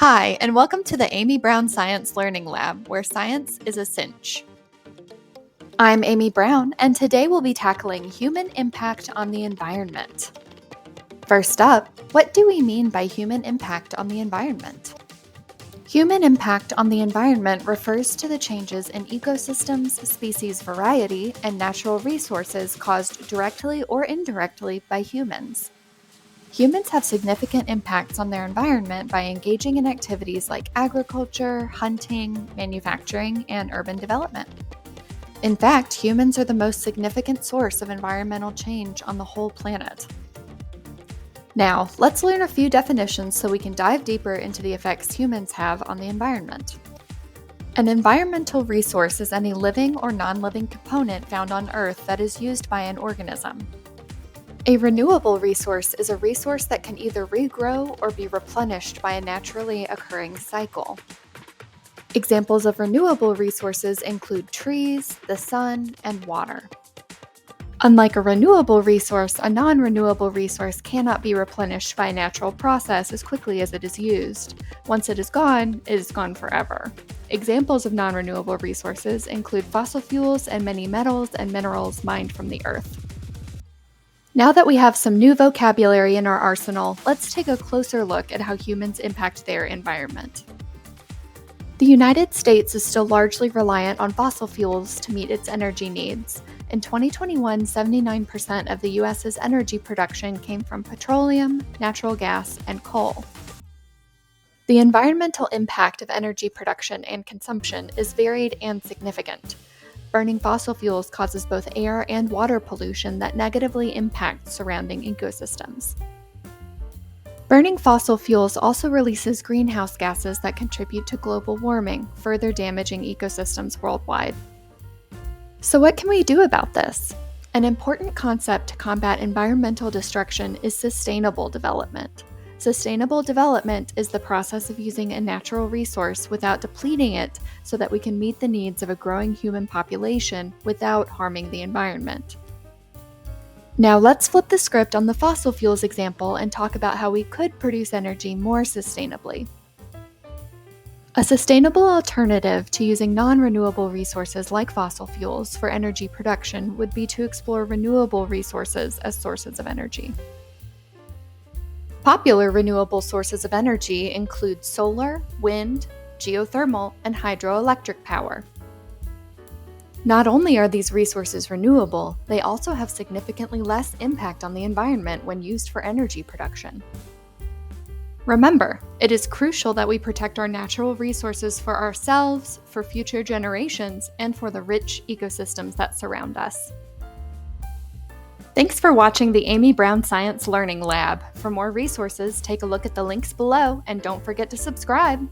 Hi, and welcome to the Amy Brown Science Learning Lab, where science is a cinch. I'm Amy Brown, and today we'll be tackling human impact on the environment. First up, what do we mean by human impact on the environment? Human impact on the environment refers to the changes in ecosystems, species variety, and natural resources caused directly or indirectly by humans. Humans have significant impacts on their environment by engaging in activities like agriculture, hunting, manufacturing, and urban development. In fact, humans are the most significant source of environmental change on the whole planet. Now, let's learn a few definitions so we can dive deeper into the effects humans have on the environment. An environmental resource is any living or non-living component found on Earth that is used by an organism. A renewable resource is a resource that can either regrow or be replenished by a naturally occurring cycle. Examples of renewable resources include trees, the sun, and water. Unlike a renewable resource, a non-renewable resource cannot be replenished by a natural process as quickly as it is used. Once it is gone forever. Examples of non-renewable resources include fossil fuels and many metals and minerals mined from the earth. Now that we have some new vocabulary in our arsenal, let's take a closer look at how humans impact their environment. The United States is still largely reliant on fossil fuels to meet its energy needs. In 2021, 79% of the U.S.'s energy production came from petroleum, natural gas, and coal. The environmental impact of energy production and consumption is varied and significant. Burning fossil fuels causes both air and water pollution that negatively impacts surrounding ecosystems. Burning fossil fuels also releases greenhouse gases that contribute to global warming, further damaging ecosystems worldwide. So what can we do about this? An important concept to combat environmental destruction is sustainable development. Sustainable development is the process of using a natural resource without depleting it so that we can meet the needs of a growing human population without harming the environment. Now let's flip the script on the fossil fuels example and talk about how we could produce energy more sustainably. A sustainable alternative to using non-renewable resources like fossil fuels for energy production would be to explore renewable resources as sources of energy. Popular renewable sources of energy include solar, wind, geothermal, and hydroelectric power. Not only are these resources renewable, they also have significantly less impact on the environment when used for energy production. Remember, it is crucial that we protect our natural resources for ourselves, for future generations, and for the rich ecosystems that surround us. Thanks for watching the Amy Brown Science Learning Lab. For more resources, take a look at the links below and don't forget to subscribe.